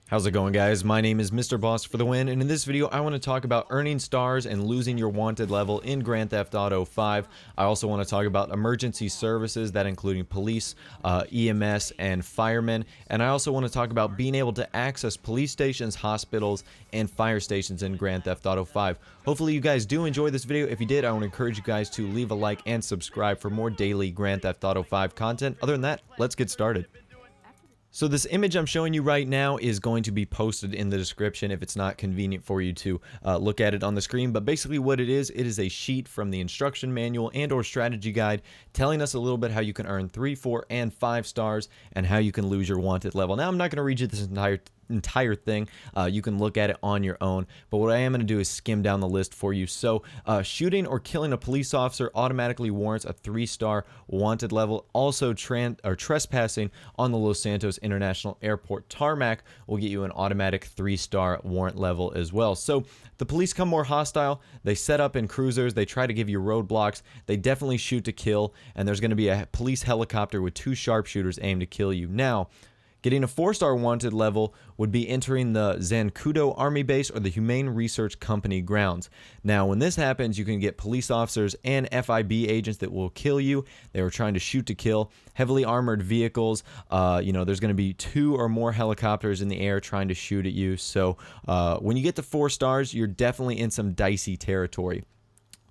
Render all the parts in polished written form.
How's it going, guys? My name is Mr. Boss for the win, and in this video I want to talk about earning stars and losing your wanted level in Grand Theft Auto 5. I also want to talk about emergency services, that including police, EMS, and firemen, and I also want to talk about being able to access police stations, hospitals, and fire stations in Grand Theft Auto 5. Hopefully you guys do enjoy this video. If you did, I want to encourage you guys to leave a like and subscribe for more daily Grand Theft Auto 5 content. Other than that, let's get started. So this image I'm showing you right now is going to be posted in the description if it's not convenient for you to look at it on the screen. But basically what it is a sheet from the instruction manual and or strategy guide telling us a little bit how you can earn 3, 4, and 5 stars and how you can lose your wanted level. Now I'm not going to read you this entire thing. You can look at it on your own, but what I am going to do is skim down the list for you. So shooting or killing a police officer automatically warrants a 3-star wanted level. Also trespassing on the Los Santos International Airport tarmac will get you an automatic 3-star warrant level as well. So the police come more hostile, they set up in cruisers, they try to give you roadblocks, they definitely shoot to kill, and there's going to be a police helicopter with 2 sharpshooters aimed to kill you. Now, getting a 4-star wanted level would be entering the Zancudo Army Base or the Humane Research Company grounds. Now, when this happens, you can get police officers and FIB agents that will kill you. They were trying to shoot to kill. Heavily armored vehicles. There's going to be 2 or more helicopters in the air trying to shoot at you. So when you get to 4 stars, you're definitely in some dicey territory.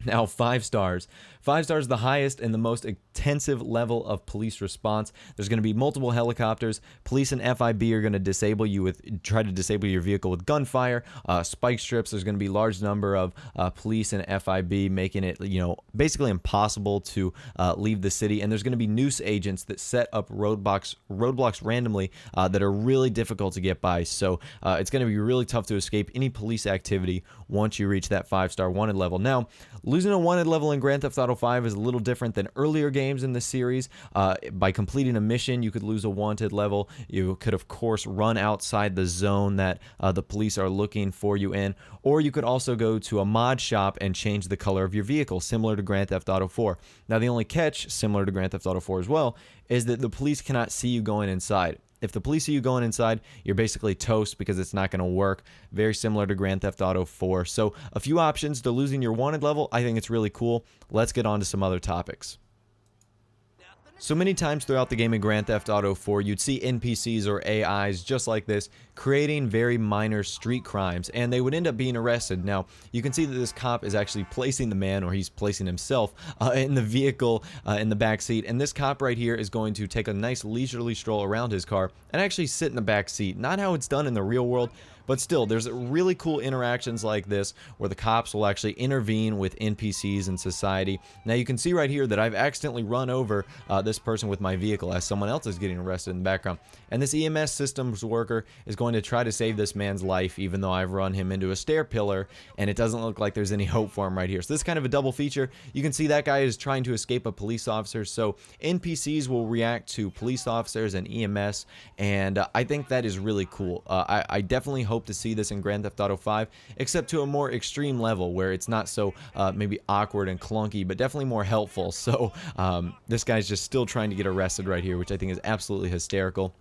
Now, 5 stars. 5 stars, the highest and the most intensive level of police response. There's going to be multiple helicopters. Police and FIB are going to try to disable your vehicle with gunfire, spike strips. There's going to be a large number of police and FIB, making it, basically impossible to leave the city. And there's going to be noose agents that set up roadblocks randomly that are really difficult to get by. So it's going to be really tough to escape any police activity once you reach that 5-star wanted level. Now, losing a wanted level in Grand Theft Auto 5 is a little different than earlier games in the series. By completing a mission, you could lose a wanted level. You could, of course, run outside the zone that the police are looking for you in, or you could also go to a mod shop and change the color of your vehicle, similar to Grand Theft Auto 4. Now, the only catch, similar to Grand Theft Auto 4 as well, is that the police cannot see you going inside. If the police see you going inside, you're basically toast because it's not going to work. Very similar to Grand Theft Auto 4. So a few options to losing your wanted level. I think it's really cool. Let's get on to some other topics. So many times throughout the game in Grand Theft Auto 4, you'd see NPCs or AIs just like this creating very minor street crimes, and they would end up being arrested. Now, you can see that this cop is actually placing the man, or he's placing himself, in the vehicle in the back seat, and this cop right here is going to take a nice leisurely stroll around his car and actually sit in the back seat. Not how it's done in the real world, but still, there's really cool interactions like this where the cops will actually intervene with NPCs in society. Now, you can see right here that I've accidentally run over this person with my vehicle as someone else is getting arrested in the background. And this EMS systems worker is going to try to save this man's life, even though I've run him into a stair pillar, and it doesn't look like there's any hope for him right here. So this is kind of a double feature. You can see that guy is trying to escape a police officer, so NPCs will react to police officers and EMS, and I think that is really cool. I definitely hope to see this in Grand Theft Auto 5, except to a more extreme level where it's not so maybe awkward and clunky, but definitely more helpful. So this guy's just still trying to get arrested right here, which I think is absolutely hysterical.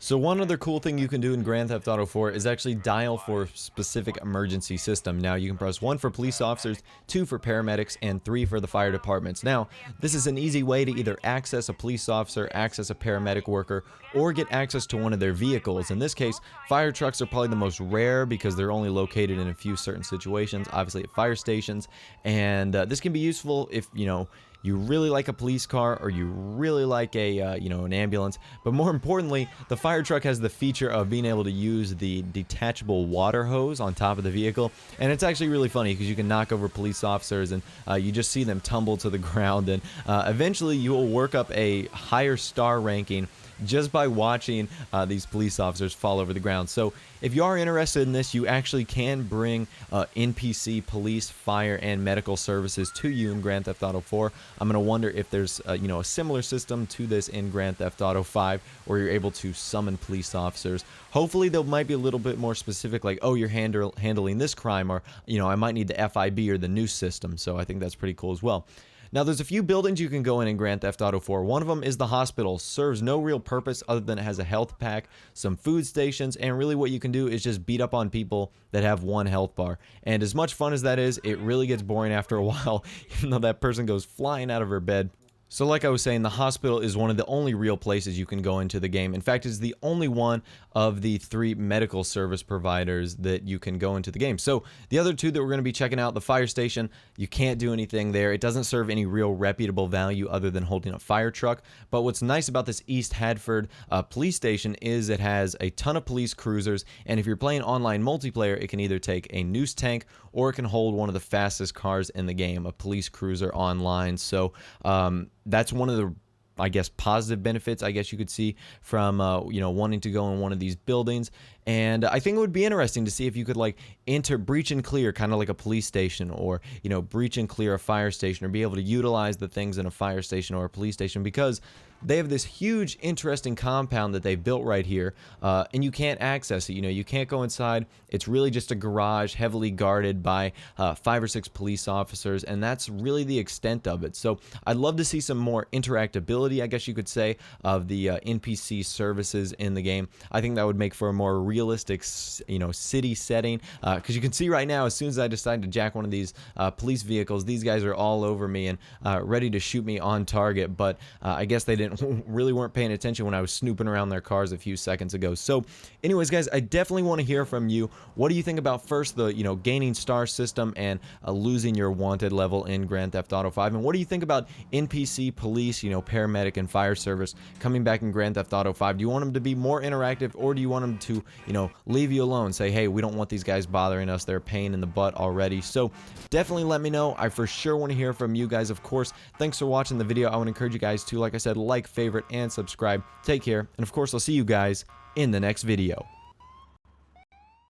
So one other cool thing you can do in Grand Theft Auto 4 is actually dial for a specific emergency system. Now, you can press 1 for police officers, 2 for paramedics, and 3 for the fire departments. Now, this is an easy way to either access a police officer, access a paramedic worker, or get access to one of their vehicles. In this case, fire trucks are probably the most rare because they're only located in a few certain situations, obviously at fire stations, and this can be useful if, you really like a police car or you really like an ambulance. But more importantly, the fire truck has the feature of being able to use the detachable water hose on top of the vehicle, and it's actually really funny because you can knock over police officers and you just see them tumble to the ground, and eventually you will work up a higher star ranking just by watching these police officers fall over the ground. So if you are interested in this, you actually can bring NPC, police, fire, and medical services to you in Grand Theft Auto 4. I'm going to wonder if there's a similar system to this in Grand Theft Auto 5 where you're able to summon police officers. Hopefully they might be a little bit more specific, like, oh, you're handling this crime, or I might need the FIB or the noose system. So I think that's pretty cool as well. Now, there's a few buildings you can go in Grand Theft Auto 4. One of them is the hospital. Serves no real purpose other than it has a health pack, some food stations, and really what you can do is just beat up on people that have one health bar. And as much fun as that is, it really gets boring after a while, even though that person goes flying out of her bed. So like I was saying, the hospital is one of the only real places you can go into the game. In fact, it's the only one of the 3 medical service providers that you can go into the game. So the other 2 that we're going to be checking out, the fire station, you can't do anything there. It doesn't serve any real reputable value other than holding a fire truck. But what's nice about this East Hadford police station is it has a ton of police cruisers. And if you're playing online multiplayer, it can either take a noose tank or it can hold one of the fastest cars in the game, a police cruiser online. So that's one of the, I guess, positive benefits, I guess you could see from, wanting to go in one of these buildings. And I think it would be interesting to see if you could like breach and clear kind of like a police station, or, breach and clear a fire station, or be able to utilize the things in a fire station or a police station, because they have this huge, interesting compound that they've built right here, and you can't access it. You can't go inside. It's really just a garage heavily guarded by 5 or 6 police officers, and that's really the extent of it. So I'd love to see some more interactability, I guess you could say, of the NPC services in the game. I think that would make for a more realistic, city setting, because you can see right now, as soon as I decide to jack one of these police vehicles, these guys are all over me and ready to shoot me on target. But I guess they weren't paying attention when I was snooping around their cars a few seconds ago. So anyways, guys, I definitely want to hear from you. What do you think about, first, the gaining star system and losing your wanted level in Grand Theft Auto 5? And what do you think about NPC, police, paramedic, and fire service coming back in Grand Theft Auto 5? Do you want them to be more interactive, or do you want them to leave you alone, say, hey, we don't want these guys bothering us, they're a pain in the butt already? So definitely let me know. I for sure want to hear from you guys. Of course, thanks for watching the video. I want to encourage you guys to, like I said, like, favorite, and subscribe. Take care, and of course, I'll see you guys in the next video.